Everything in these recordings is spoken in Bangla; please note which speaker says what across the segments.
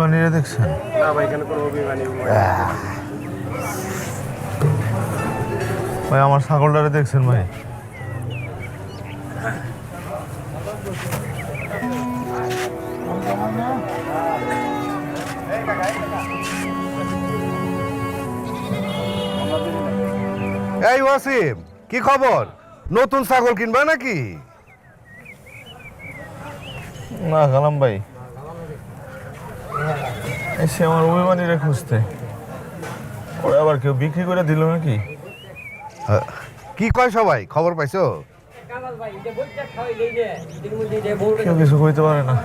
Speaker 1: অভিমানীরা দেখছেন?
Speaker 2: না ভাই, এখানে কোনো অভিমানী
Speaker 1: ভাই আমার ছাগলটারে দেখছেন ভাই?
Speaker 3: এই ওয়াসিম, কি খবর? নতুন ছাগল কিনবা নাকি?
Speaker 1: না কালাম ভাই, এসে আমার অভিমানীরা খুঁজতে, ওরা আবার কেউ বিক্রি করে দিল নাকি?
Speaker 3: কি কয় সবাই, খবর পাইছো?
Speaker 1: কেউ কিছু কইতে পারে না।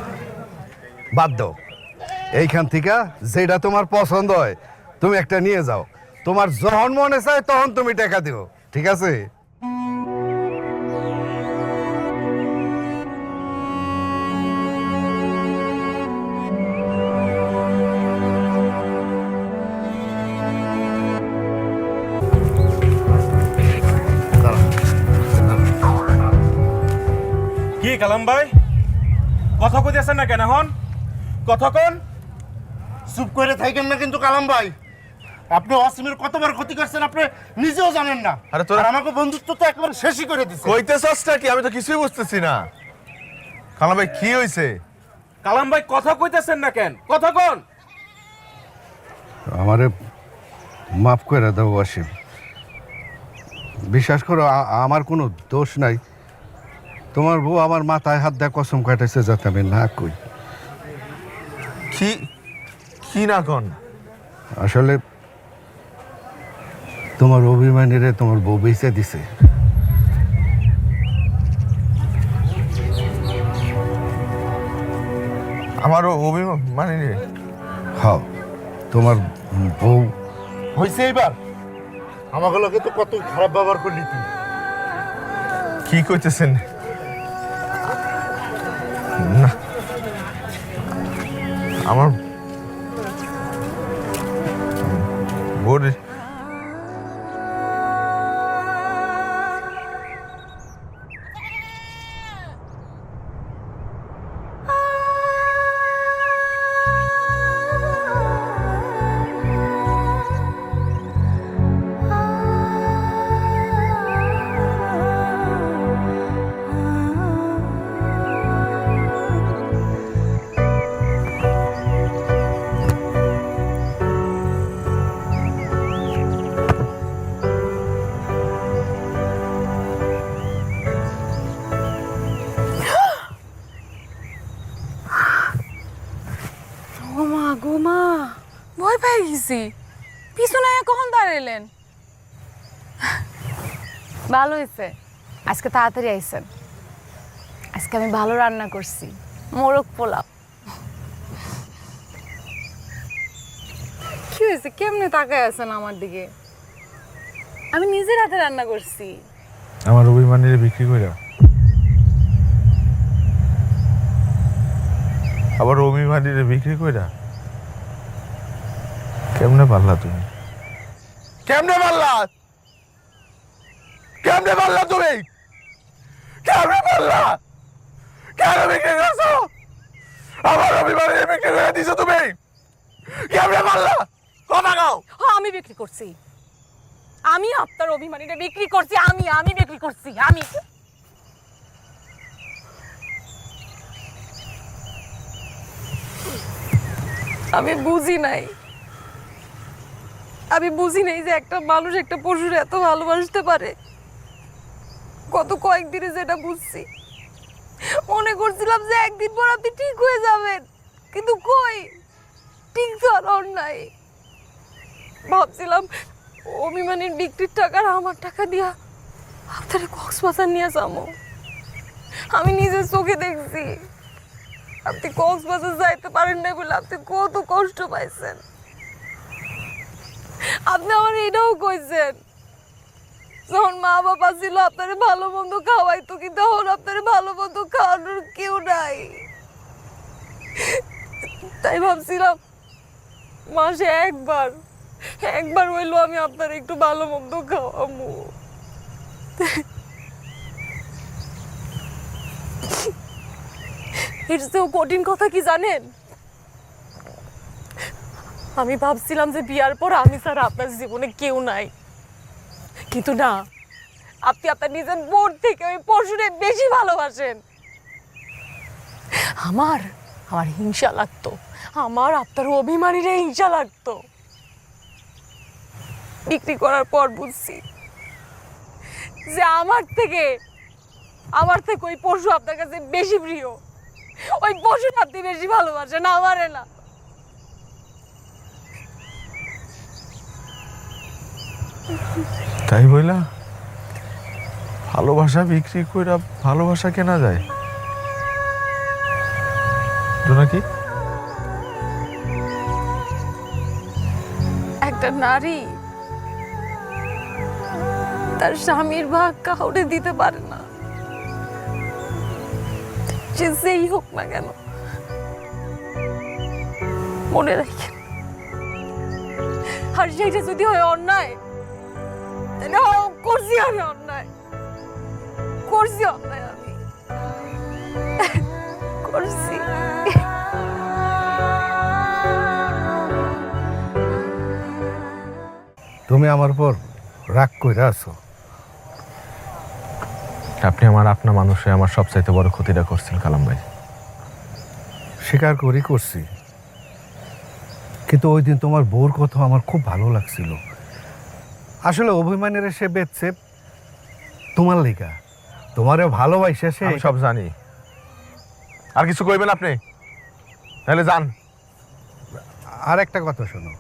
Speaker 3: বাদ দাও, এইখান থেকে যেটা তোমার পছন্দ হয় তুমি একটা নিয়ে যাও। তোমার যখন মনে চায় তখন তুমি টাকা দিও, ঠিক আছে?
Speaker 2: কি কালাম ভাই, কথা কইতেছেন না কেন এখন? কথা কোন?
Speaker 4: চুপ করে থাকেন না কিন্তু কালাম ভাই, আপনি অসীমের কতবার ক্ষতি করছেন আপনি নিজেও জানেন না।
Speaker 1: আরে তোরা
Speaker 4: আর আমাকে বন্ধুত্ব তো একবার শেষই করে দিচ্ছে।
Speaker 1: কইতেছসটা কি? আমি তো কিছুই বুঝতেছি না। কালাম ভাই কি হইছে?
Speaker 2: কালাম ভাই কথা কইতেছেন না কেন? কথা কোন?
Speaker 3: আমারে মাফ করে দাও ওয়াসিম, বিশ্বাস করো আমার কোনো দোষ নাই। তোমার বউ আমার মাথায় হাত দেয় কসম কাটাইছে যাতে আমি না কই।
Speaker 1: কি কি না কোন?
Speaker 3: আসলে তোমার অভিমানীরে তোমার বউ বেঁচে দিছে।
Speaker 1: আমারও অভিমানী রে?
Speaker 3: হ্যাঁ, তোমার বউ
Speaker 4: হয়েছে এইবার আমাকে লোকে তো কত খারাপ ব্যবহার করলি তুই।
Speaker 1: কি কইতেছেন? না, আমার বোর
Speaker 5: গোমা ভয় পেয়ে গেছি। পিছনে কখন দাঁড়াইলেন? ভালো হয়েছে আজকে তাড়াতাড়ি আইছেন। আজকে আমি ভালো রান্না করছি, মোরগ পোলাও। কি হয়েছে, কেমনে তাকায় আছেন আমার দিকে? আমি নিজের হাতে রান্না করছি।
Speaker 1: আমার অভিমানীরে বিক্রি করে আবার অভিমানীরে বিক্রি কইরা কেমনে পারলা তুমি? কেমনে পারলা? কেমনে পারলা তুমি? কেমনে পারলা? কেন বিক্রি করছো? আমার অভিমানীরে বিক্রি করে দিছো তুমি? কেমনে পারলা? কথা কও।
Speaker 5: আমি বিক্রি করছি, আমি আপনার অভিমানীটা বিক্রি করছি। আমি বিক্রি করছি। আমি বুঝি নাই যে একটা মানুষ একটা পশুর এত ভালোবাসতে পারে। গত কয়েকদিনে যেটা বুঝছি, মনে করছিলাম যে একদিন পর আপনি ঠিক হয়ে যাবেন, কিন্তু কই, ঠিক তো আর নাই। ভাবছিলাম অভিমানীর বিক্রির টাকার আমার টাকা দিয়া আপনার কক্সবাজার নিয়ে যাবো। আমি নিজের চোখে দেখছি আপনি কক্সবাজার যাইতে পারেন না বলে আপনি কত কষ্ট পাইছেন। আপনি আমার এটাও কইছেন যখন মা বাবা ছিল আপনার ভালো মন্দ খাওয়াইতো, কিন্তু এখন আপনার ভালো মন্দ খাওয়ানোর কেউ নাই। তাই ভাবছিলাম মাসে একবার হইলো আমি আপনার একটু ভালো মন্দ খাওয়াবো। এর চেয়েও কঠিন কথা কি জানেন? আমি ভাবছিলাম যে বিয়ার পর আমি ছাড়া আপনার জীবনে কেউ নাই, কিন্তু না, আপনি আপনার নিজের বোন থেকে ওই পশুরে বেশি ভালোবাসেন। আমার আমার হিংসা লাগতো, আমার আপনার অভিমানীরে হিংসা লাগতো। বিক্রি করার পর বুঝছি যে আমার থেকে ওই পশু আপনার কাছে বেশি প্রিয়। ওই পশুটা আপনি বেশি ভালোবাসেন, আমারে না।
Speaker 1: তাই বইলা ভালোবাসা বিক্রি কইরা ভালোবাসা কেনা যায় নাকি?
Speaker 5: একটা নারী তার স্বামীর ভাগ কাউরে দিতে পারে না, সে যেই হোক না কেন। মনে রাখেন, আর সেইটা যদি হয় অন্যায়, তাহলে করছি আমি অন্যায়, করছি অন্যায়, আমি করছি।
Speaker 3: তুমি আমার উপর রাগ কইরা আছো।
Speaker 1: আপনি আমার আপনা মানুষে আমার সবচাইতে বড় ক্ষতিটা করছেন কালাম ভাই।
Speaker 3: স্বীকার করছি, কিন্তু ওই দিন তোমার বউর কথা আমার খুব ভালো লাগছিল। আসলে অভিমানের সে বেচছে তোমার লেগা, তোমারে ভালোবাসে সে।
Speaker 1: আমি সব জানি, আর কিছু কইবেন আপনি? তাহলে যান।
Speaker 3: আর একটা কথা শোনো,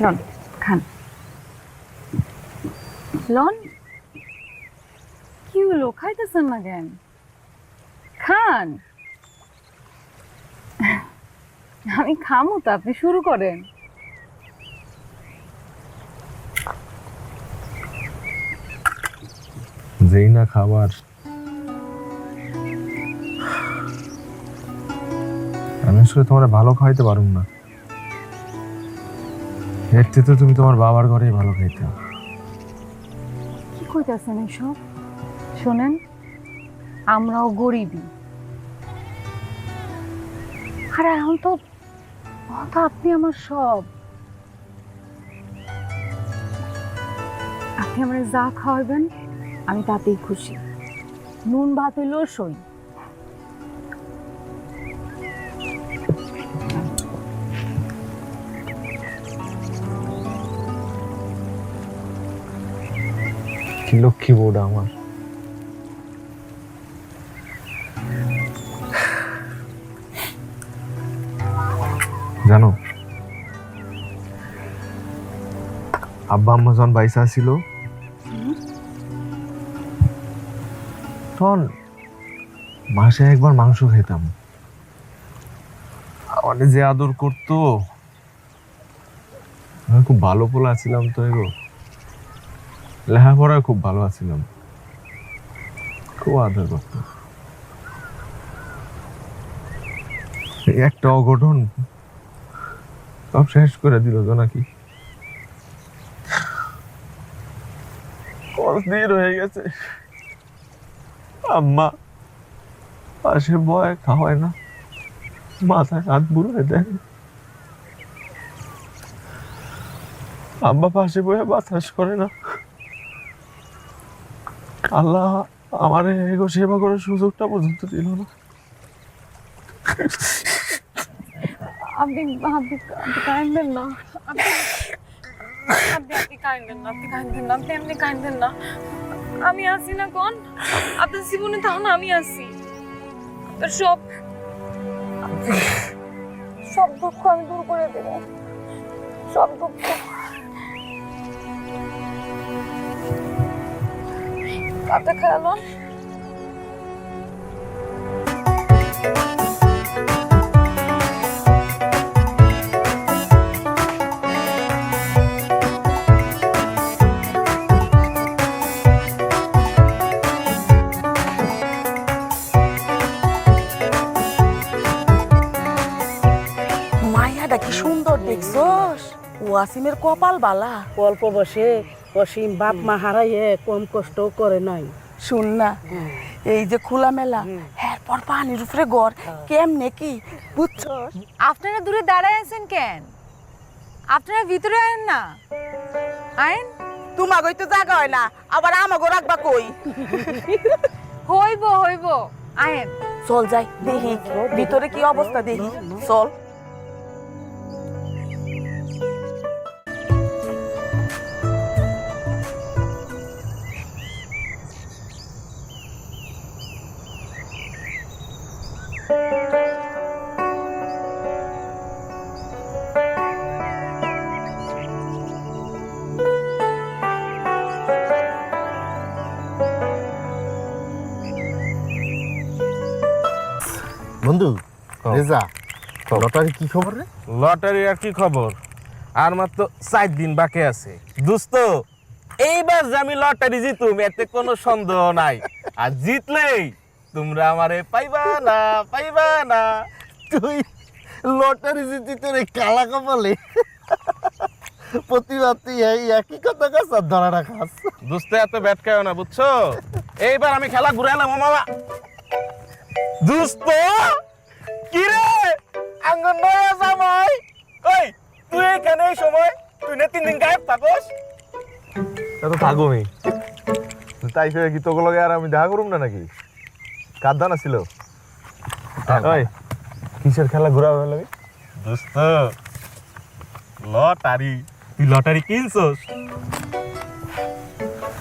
Speaker 6: লন খান। লন, কি হলো, খাইতেছেন না কেন? খান। আমি খামো তো, আপনি শুরু করেন।
Speaker 1: যেই না খাবার, আমি আসলে তোমার ভালো খাইতে পারুম না। এর থেকে তুমি তোমার বাবার ঘরেই ভালো খাইতে।
Speaker 6: কি কইতাছেন এসব? শোনেন, আমরাও গরিবই, আর এখন তো আপনি আমার সব। আপনি আমার যা খাওয়াবেন আমি তাতেই খুশি। নুন ভাত হইলেও সই।
Speaker 1: কি লক্ষ্মী বউটা আমার। জানো, আব্বা আম্মা যখন বাইসা ছিল তখন মাসে একবার মাংস খেতাম। আমার যে আদর করতো, আমি খুব ভালো পোলা ছিলাম তো। এগো লেখাপড়ায় খুব ভালো আছিলাম, খুব আদর করত। একটা অঘটন সব শেষ করে দিল তো নাকি। কতদিন হয়ে গেছে আম্মা পাশে বয় খাওয়ায় না, মাথায় হাত বুলায় দেয়। আম্মা পাশে বয়ে বাতাস করে না। আল্লাহ আমার এগো সেবা করার সুযোগটা পর্যন্ত দিল না।
Speaker 5: আপনি কাঁদবেন না, আপনি কাঁদবেন না, আপনি এমনি কাঁদবেন না। আমি আছি না কোন, আপনার জীবনে তাও না আমি আছি। আপনার সব দুঃখ আমি দূর করে দেব, সব দুঃখ। কাটা খেয়াল।
Speaker 7: ওয়াসিমের কপাল বালা।
Speaker 8: অল্প বসে অসীম বাপ মা হারাইয়ে কম কষ্ট করে নাই।
Speaker 7: শুন না, এই যে খোলামেলা এরপর পানির উপরে ঘর কেমনে কি বুঝছো?
Speaker 5: আপনারা দূরে দাঁড়ায় আছেন কেন? আপনারা ভিতরে আয়েন না, আয়েন।
Speaker 7: তোমাগই তো জায়গা হয় না, আবার আমাগো রাখবা কই?
Speaker 5: হইব হইব, আয়েন।
Speaker 7: চল যাই দেখি ভিতরে কি অবস্থা দেখি, চল।
Speaker 4: বন্ধু রেজা, লটারি কি খবর রে?
Speaker 2: লটারি আর কি খবর, আর মাত্র 4 দিন বাকি আছে। দোস্ত, এইবার যে আমি লটারি জিতুম এতে কোনো সন্দেহ নাই, আর জিতলেই তোমরা আমারে পাইবা না, পাইবা না।
Speaker 4: তুই লটারি জিতি তোর এই কালা কপালে প্রতিবার তুই এই একই কথা কাজ আর ধরা রাখাস।
Speaker 2: দোস্ত এত ব্যাট খাও না, বুঝছো? এইবার আমি খেলা ঘুরাইলাম মামা। দোস্ত কি রে, আঙ্গন নয়া জামাই, ওই তুই এখানে এই সময়, তুই না 3 দিন গায়েব থাকোস।
Speaker 1: এত থাকুমি তাই ফেরে কি তোকে লগে আর আমি দেখা করুম না নাকি? কাদ্দান ছিল ওই কিসের খেলা ঘুরা হয়ে লাগে?
Speaker 2: দোস্ত লটারি, তুই লটারি কিনছস?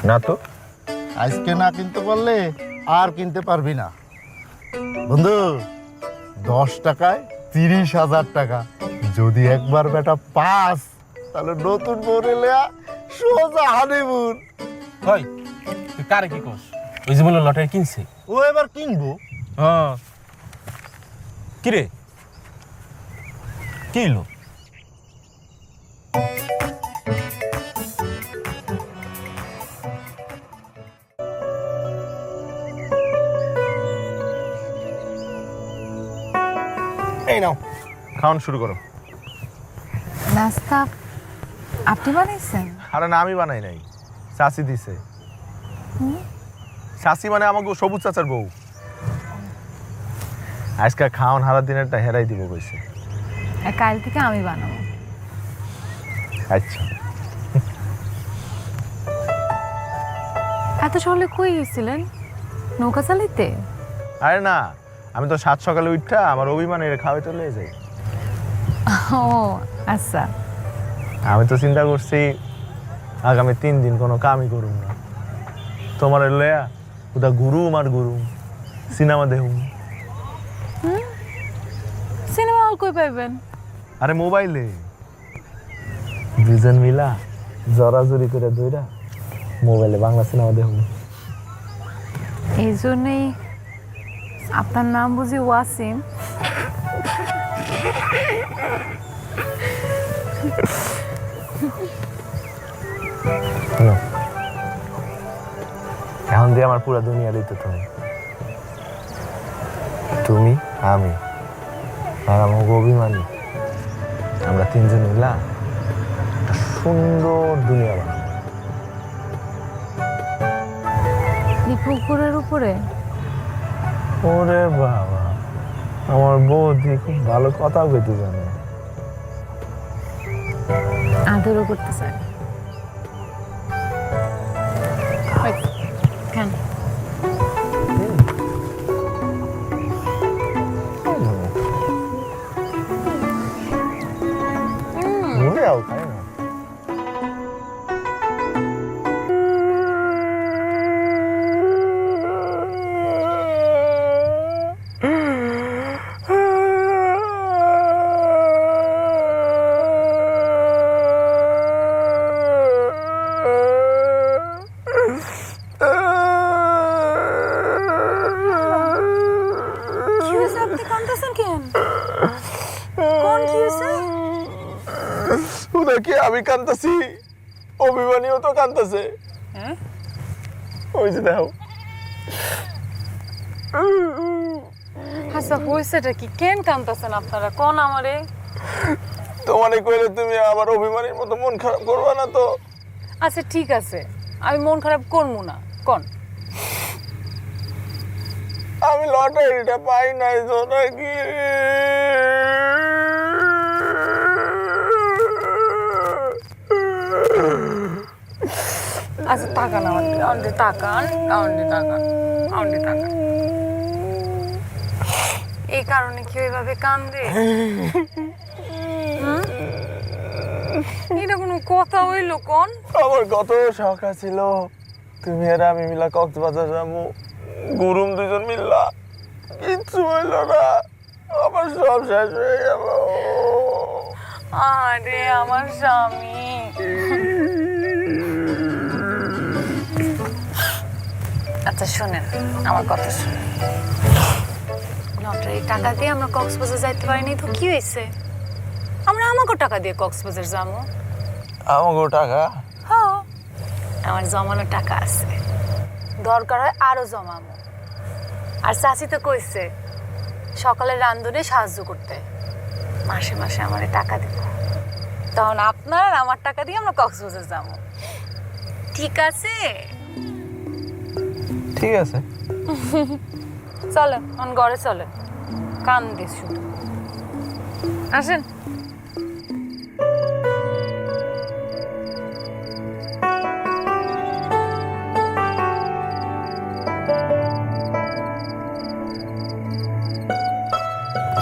Speaker 1: না তো।
Speaker 4: আজকে না কিনতে পারলে আর কিনতে পারবি না বন্ধু। 10 টাকায় 30,000 টাকা। যদি একবার বেটা পাস তাহলে নতুন বউরে লেয়া সোজা হানিমুন।
Speaker 2: ওই তুই কারে কি কস? ওই যে বললো লটারি কিনছে,
Speaker 4: ও এবার কিনবো।
Speaker 2: হ্যাঁ। কি রে, কি হলো?
Speaker 1: এই নাও, খাওয়ান শুরু করো।
Speaker 5: নাস্তা আপনি বানাইছেন?
Speaker 1: আরে না, আমি বানাই নাই, চাচি দিছে। চাচি মানে আমাকে সবুজ চাচার বউ। আজকে খাওয়ান হারা দিনেরটা হেরাই দিব কইছে।
Speaker 5: কাল থেকে আমি বানাবো।
Speaker 1: আচ্ছা।
Speaker 5: এত সকালে কই গেছিলেন? নৌকা চালাইতে?
Speaker 1: আরে না, আমি তো 7 সকালে উঠা আমার অভিমানের খাওয়াই চলে যাই।
Speaker 5: ও আচ্ছা।
Speaker 1: আমি তো চিন্তা করছি আগামী 3 দিন কোনো কামই করুম না, তোমার লয়া ওটা গুরুম আর গুরুম সিনেমা দেখুম।
Speaker 5: সিনেমা হল কই পাইবেন?
Speaker 1: আরে মোবাইলে দুজন মিলা জরাজরি করে দইরা মোবাইলে বাংলা সিনেমা দেখুম।
Speaker 5: এই জন্যই আপনার নাম বুঝি ওয়াসিম?
Speaker 1: এখন দিয়ে আমার পুরো দুনিয়া দিত তুমি, তুমি আমি আর আমার অভিমানী, আমরা 3 জন মিলা একটা সুন্দর দুনিয়া বানাবো।
Speaker 5: এই পুকুরের উপরে?
Speaker 1: ওরে বাবা, আমার বৌদি খুব ভালো কথা কইতে জানে।
Speaker 5: আদরও করতে চাই। কেন?
Speaker 1: মনে আও খাই না। কি আমি কান্দাছি, অভিমানীও তো কান্দাছে। ওই যে দেখো।
Speaker 5: আচ্ছা হয়েছেটা কি? কেন কান্দাছেন আপনারা? কোন আমারে
Speaker 1: তোমারে কইলে তুমি আবার অভিমানের মতো মন খারাপ করবা না তো?
Speaker 5: আচ্ছা ঠিক আছে, আমি মন খারাপ করবো না, কোন
Speaker 1: আমি লটারিটা পাই নাই তো নাকি?
Speaker 5: আচ্ছা তাকান আমাদের তাকান এই কারণে কি ওইভাবে কান্দে? এটা কোনো কথা হইলো কোন?
Speaker 1: আমার কত শখ ছিল তুমি আর আমি মিলা কক্সবাজার যাবো, গুরুম দুজন মিল্লা, কিচ্ছু হইল না, আমার সব শেষ হয়ে গেল।
Speaker 5: আরে আমার স্বামী, আচ্ছা শোনেন আমার কথা শুনেন, লটারির টাকা দিয়ে আমরা কক্সবাজার যাইতে পারিনি তো কি হয়েছে? আমরা আমাকে টাকা দিয়ে কক্সবাজার যাবো।
Speaker 1: আমাকে টাকা?
Speaker 5: হ্যাঁ, আমার জমানো টাকা আছে, দরকার হয় আরো জমাবো। আর চাচি তো কইছে সকালে রান্ধনে সাহায্য করতে, মাসে মাসে আমার টাকা দিব, তখন আপনার আর আমার টাকা দিয়ে আমরা কক্সবাজার যাবো, ঠিক আছে?
Speaker 1: ঠিক আছে,
Speaker 5: চলেন এখন ঘরে চলেন, কান দিস শুধু, আসেন।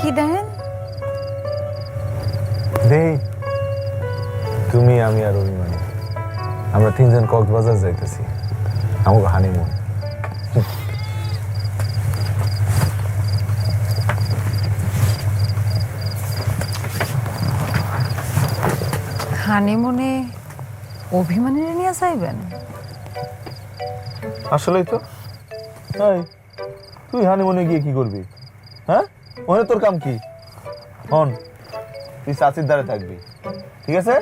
Speaker 5: কি দেখেন?
Speaker 1: তুমি আমি আর অভিমানী আমরা তিনজন কক্সবাজার যাইতেছি, আমাকে হানিমুন।
Speaker 5: হানিমুনে অভিমানীরা নিয়ে যাইবেন?
Speaker 1: আসলেই তো, তুই হানিমুনে গিয়ে কি করবি? হ্যাঁ, ওখানে তোর কাম কি? হন, তুই চাচির দ্বারে থাকবি, ঠিক আছে?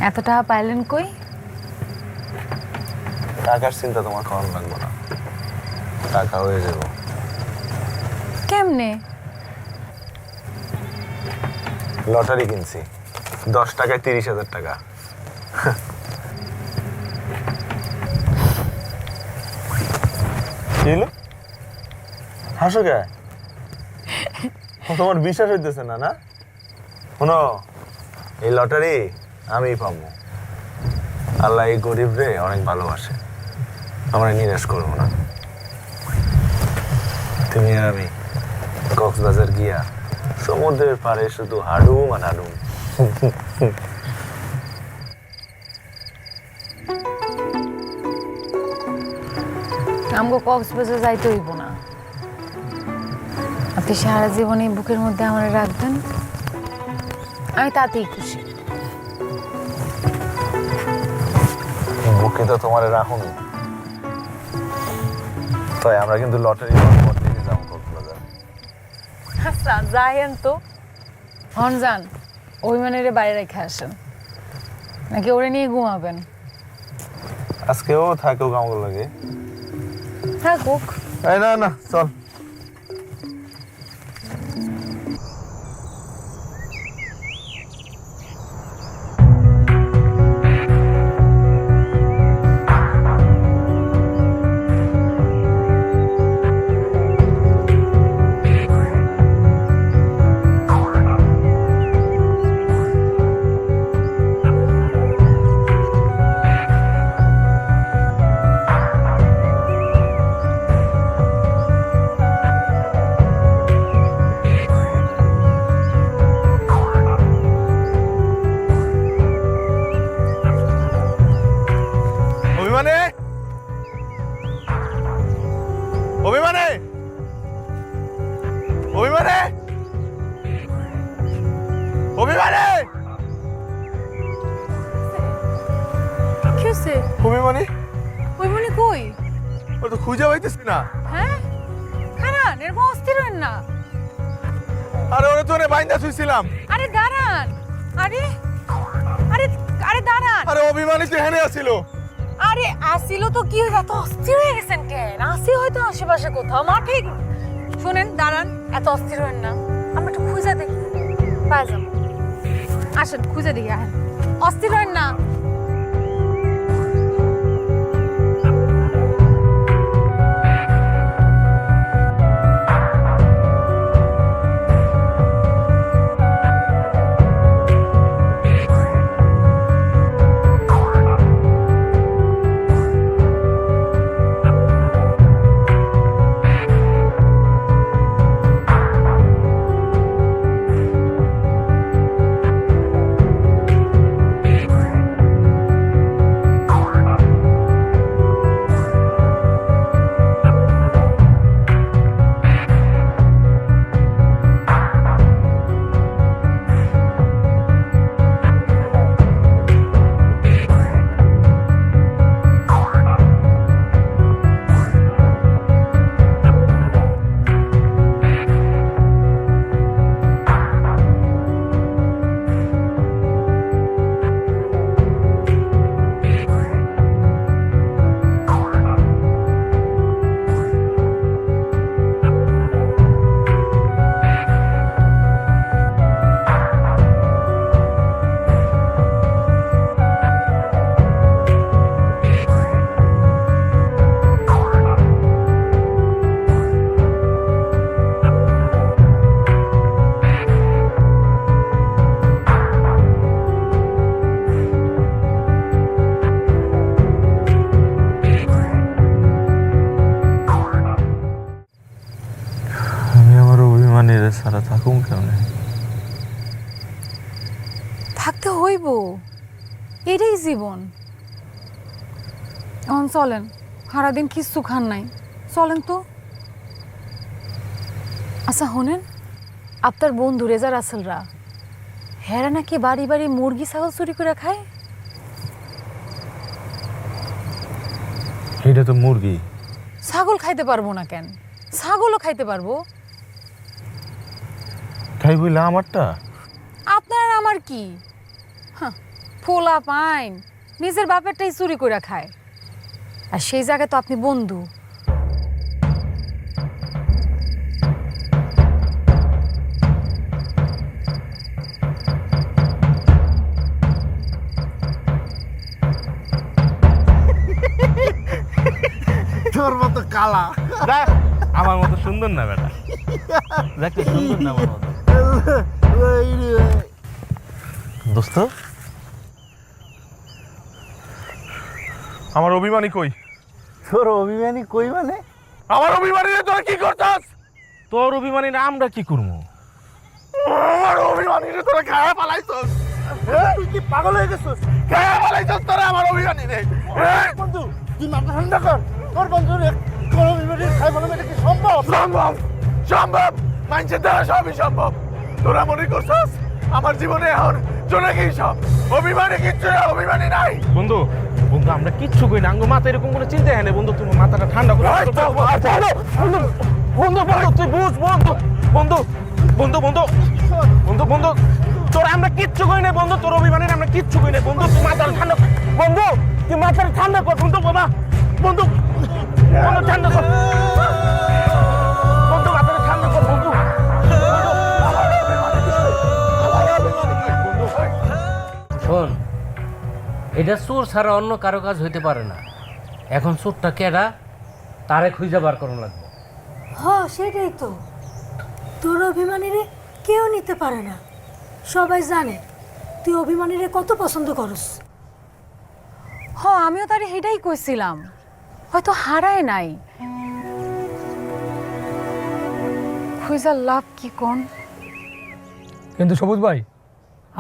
Speaker 5: এত টাকা পাইলেন কই?
Speaker 1: টাকার চিন্তা তোমার করার লাগবে না, টাকা হয়ে যাব।
Speaker 5: কেমনে?
Speaker 1: লটারি কিনছি, 10 টাকায় 30,000 টাকা। কি হলো? হাসো কে? তোমার বিশ্বাস হইতেছে না? না শোনো, এই লটারি আমি পাবো। আল্লাহ এই গরিব রে অনেক ভালোবাসে, আমরা নিরাশ করবো না। তুমি আর আমি কক্সবাজার গিয়া সমুদ্রের পাড়ে শুধু হাডুম আর হাডুম।
Speaker 5: আমগো কক্সবাজার যাইতে হইব না, আপনি সারা জীবন এই বুকের মধ্যে আমার রাখবেন, আমি তাতেই খুশি।
Speaker 1: বুকে তো তোমার রাখুন, তাই আমরা কিন্তু লটারি করতে যাবো কক্সবাজার।
Speaker 5: আচ্ছা যাইয়েন তো, হন যান, অভিমানের বাইরে রেখে আসেন, নাকি ওরে নিয়ে ঘুমাবেন?
Speaker 1: আজকেও থাকেও কেমন লাগে?
Speaker 5: থাকুক।
Speaker 1: না না, চল। অভিমানে, অভিমানে, অভিমানে,
Speaker 5: কি হচ্ছে?
Speaker 1: অভিমানে,
Speaker 5: অভিমানী কই?
Speaker 1: ও তো খুঁজে পাইতেছি না।
Speaker 5: হ্যাঁ, খারান, এরকম অস্থির হন না।
Speaker 1: আরে ওরে তো বাইন্দা শুইছিলাম।
Speaker 5: আরে দাঁড়ান, আরে আরে আরে দাঁড়ান।
Speaker 1: আরে অভিমানী তো এখানে আসিল।
Speaker 5: আরে আসিল তো কি হইলো? এত অস্থির হয়ে গেছেন কেন? আসি হয়তো আশেপাশে কোথাও, মাঠে। শুনেন, দাঁড়ান, এত অস্থির হন না। আমরা একটু খুঁজে দেখি পাওয়া যাবো। আসেন খুঁজে দেখি, আসেন, অস্থির হন না।
Speaker 2: সারা থাকুন কেমনে?
Speaker 5: থাকতে হইব, এটাই জীবন। এখন চলেন, সারাদিন কিচ্ছু খান নাই, চলেন তো। আচ্ছা শোনেন, আপনার বন্ধু রেজা রাসেলরা হেরা নাকি বাড়ি বাড়ি মুরগি ছাগল চুরি করে খায়।
Speaker 2: এটা তো মুরগি।
Speaker 5: ছাগল খাইতে পারবো না কেন? ছাগলও খাইতে পারবো।
Speaker 2: তাই বললা আমারটা?
Speaker 5: আপনার আমার কি? ফোলা পাইন নিজের বাপেরটাই চুরি করে খায়, আর সেই জায়গায় তো আপনি বন্ধু।
Speaker 4: তোর মতো কালা,
Speaker 2: আমার মতো সুন্দর না বেটা, দেখতে সুন্দর না আমার মতো। দোস্ত,
Speaker 1: আমার অভিমানী কই?
Speaker 4: তোর অভিমানী কই মানে?
Speaker 1: আমার অভিমানী তোরা কি করছাস?
Speaker 2: তোর অভিমানী না আমরা কি করবো?
Speaker 1: আমার অভিমানী তোরা খায়া পালাইছস।
Speaker 4: তুই কি পাগল হয়ে গেছিস?
Speaker 1: খায়া পালাইছস তোরা আমার অভিমানী রে।
Speaker 4: বন্ধু তুই মাথা ঠান্ডা কর। তোর বন্ধু তোর অভিমানী খাই বলে এটা কি সম্ভব?
Speaker 1: সম্ভব, সম্ভব, মানুষের দ্বারা সবই সম্ভব। তোরা মনে করছস আমার জীবনে এখন চলে গেই সব? অভিমানী কিচ্ছু না, অভিমানী নাই।
Speaker 2: বন্ধু, বন্ধু আমরা কিচ্ছু করি না, আঙ্গো মাথা এরকম করে চিন্তা হয় না। বন্ধু তুমি মাথাটা ঠান্ডা করে বন্ধু, বন্ধু বন্ধু তুই বুঝ বন্ধু, বন্ধু বন্ধু বন্ধু বন্ধু বন্ধু তোর আমরা কিচ্ছু করি না বন্ধু, তোর অভিমানী আমরা কিচ্ছু করি না বন্ধু। তুই মাথাটা ঠান্ডা, বন্ধু তুই মাথাটা ঠান্ডা কর বন্ধু, বাবা বন্ধু, বন্ধু ঠান্ডা কর বন্ধু, মাথাটা ঠান্ডা কর বন্ধু।
Speaker 9: শোন, এটা চোর ছাড়া অন্য কারো কাজ হইতে পারে না। এখন চোরটা কেডা তারে খুঁজে বার করানো লাগবে।
Speaker 10: সেটাই তো, তোর অভিমানীরে কেউ নিতে পারে না। সবাই জানে তুই অভিমানীরে কত পছন্দ করস।
Speaker 5: আমিও তারে সেটাই কইছিলাম, হয়তো হারায় নাই। খুঁজার লাভ কি কোন?
Speaker 11: কিন্তু সবুজ ভাই,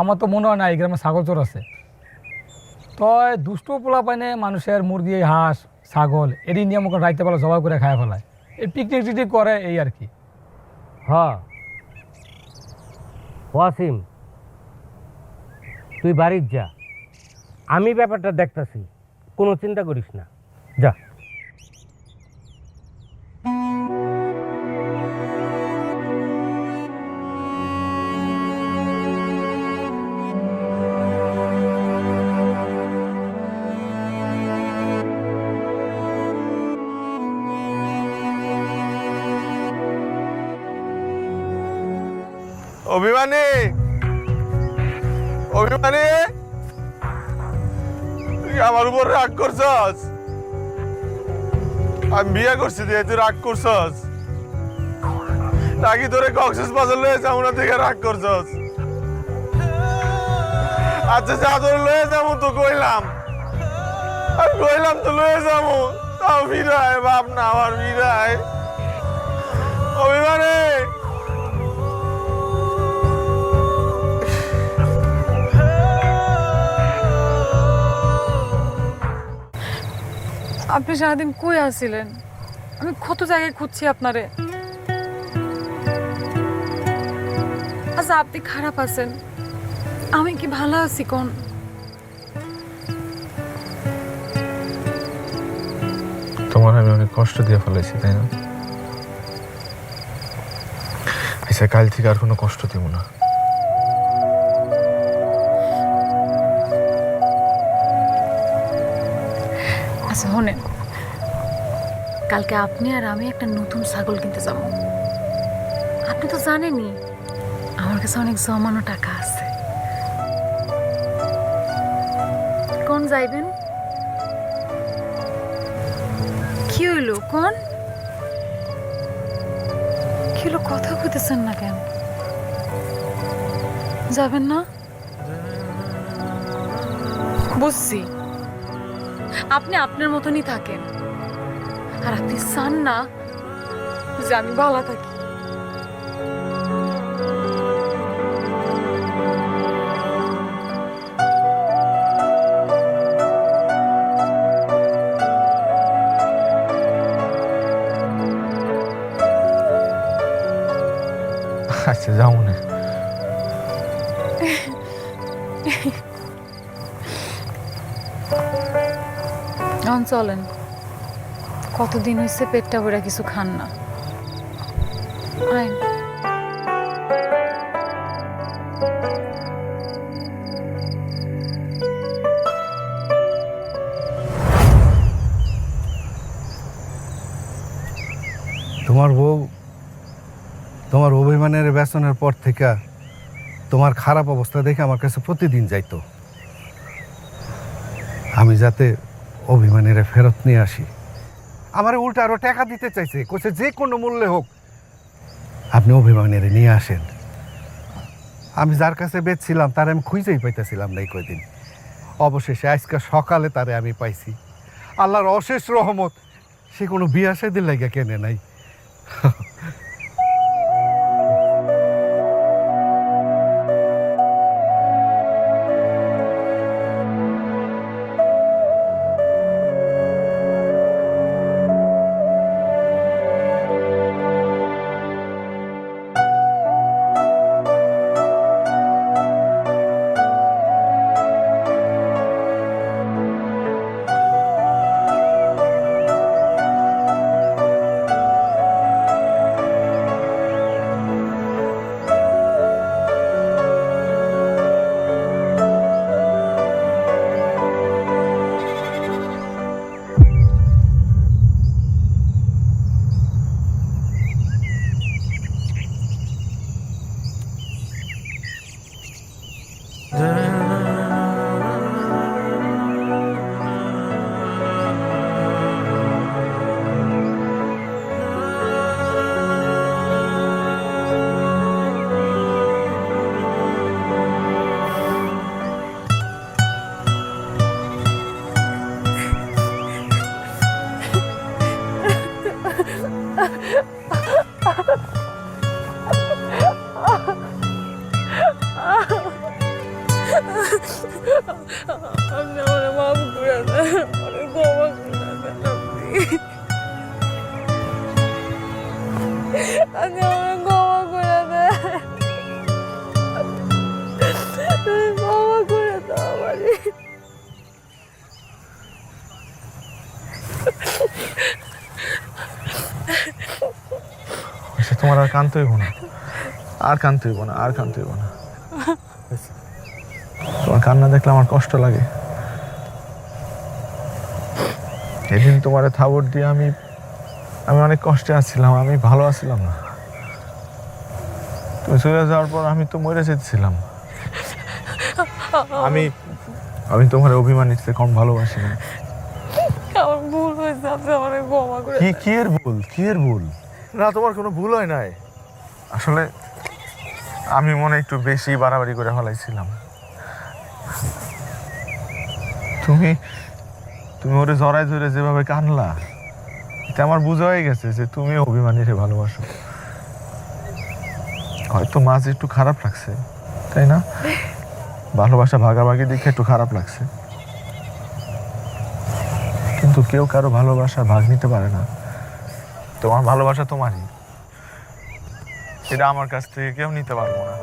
Speaker 11: আমার তো মনে হয় না এই গ্রামে ছাগল চোর আছে। তয় দুষ্ট পোলা পাইনে মানুষের মুরগি, হাঁস, ছাগল এরই নিয়ম করে রাইতে বেলা জবাই করে খায় ফেলায়, এই পিকনিক টিকনিক করে এই আর কি।
Speaker 9: ওয়াসিম, তুই বাড়ির যা, আমি ব্যাপারটা দেখতাছি, কোনো চিন্তা করিস না, যা।
Speaker 1: অভিমানী, অভিমানী, তুই আমার উপর রাগ করছস? আমি বিয়ে করছি দিয়ে তুই রাগ করছস নাকি তোরে কক্সবাজার লয়ে যাবো না থেকে রাগ করছস? আচ্ছা যা তোর লয়ে যাবো তো কইলাম, আমি কইলাম তো লয়ে যাবো, তাও ফিরায় বাপ না আমার ফিরায়। অভিমানী,
Speaker 5: আপনি সারাদিন কই আছিলেন? আমি কত জায়গায় খুঁজছি আপনারে। আচ্ছা আপনি খারাপ আছেন, আমি কি ভালো আছি কোন?
Speaker 1: তোমার আমি অনেক কষ্ট দিয়ে ফেলেছি তাই না? আচ্ছা কাল থেকে আর কোনো কষ্ট দিব না।
Speaker 5: আচ্ছা শোনেন, কালকে আপনি আর আমি একটা নতুন ছাগল কিনতে যাব। আপনি তো জানেনই আমার কাছে অনেক জমানো টাকা আছে। কোন যাইবেন? কি হইলো কোন? কি হলো, কথা কইতেছেন না কেন? যাবেন না? বুঝছি, আপনি আপনার মতনই থাকেন, আর আপনি চান না যে আমি ভালো থাকি।
Speaker 1: আচ্ছা যাও না।
Speaker 5: এখন চলেন, কতদিন হয়েছে পেটটা ভরা কিছু খান না। আইন।
Speaker 3: তোমার বউ তোমার অভিমানের বেসনের পর থেকে তোমার খারাপ অবস্থা দেখে আমার কাছে প্রতিদিন যাইতো, আমি যাতে অভিমানের ফেরত নিয়ে আসি। আমার উল্টা আরো টাকা দিতে চাইছে, কোছে যে কোনো মূল্যে হোক আপনি অভিমানের নিয়ে আসেন। আমি যার কাছে বেচছিলাম তারে আমি খুঁজেই পাইতেছিলাম না এই কয়দিন। অবশেষে আজকে সকালে তারে আমি পাইছি। আল্লাহর অশেষ রহমত, সে কোনো বিয়া শাদীর লাগা কেনে নাই।
Speaker 5: আপনি আমার মাফ করে দেন, অনেক ক্ষমা করে দেন আপনি। আপনি আমার ক্ষমা করে দেন, ক্ষমা করে দাও আমারে।
Speaker 1: তোমার আর কানতে হইব না, আর কানতে হইব না, আর কানতে হইব না। তোমার কান্না দেখলে আমার কষ্ট লাগে। এদিন তোমার থাবর দিয়ে আমি অনেক কষ্টে আছিলাম, আমি ভালো আছিলাম না। তুমি চলে যাওয়ার পর আমি তো মরে যেতেছিলাম। আমি তোমার অভিমানের চেয়ে কম ভালোবাসি না।
Speaker 5: আমার ভুল হয়েছে, আপনি আমাকে ক্ষমা করে
Speaker 1: কি এর ভুল? কি এর ভুল? না, তোমার কোনো ভুল হয় নাই। আসলে আমি মনে একটু বেশি বাড়াবাড়ি করে ফেলাইছিলাম। তুমি ওরে জড়াই ধরে যেভাবে কানলা, এটা আমার বোঝা হয়ে গেছে যে তুমি অভিমানীরে ভালোবাসো। হয়তো মাঝে একটু খারাপ লাগছে, তাই না? ভালোবাসা ভাগাভাগি দেখে একটু খারাপ লাগছে, কিন্তু কেউ কারো ভালোবাসা ভাগ নিতে পারে না। তোমার ভালোবাসা তোমারই, এটা আমার কাছ থেকে কেউ নিতে পারবো না।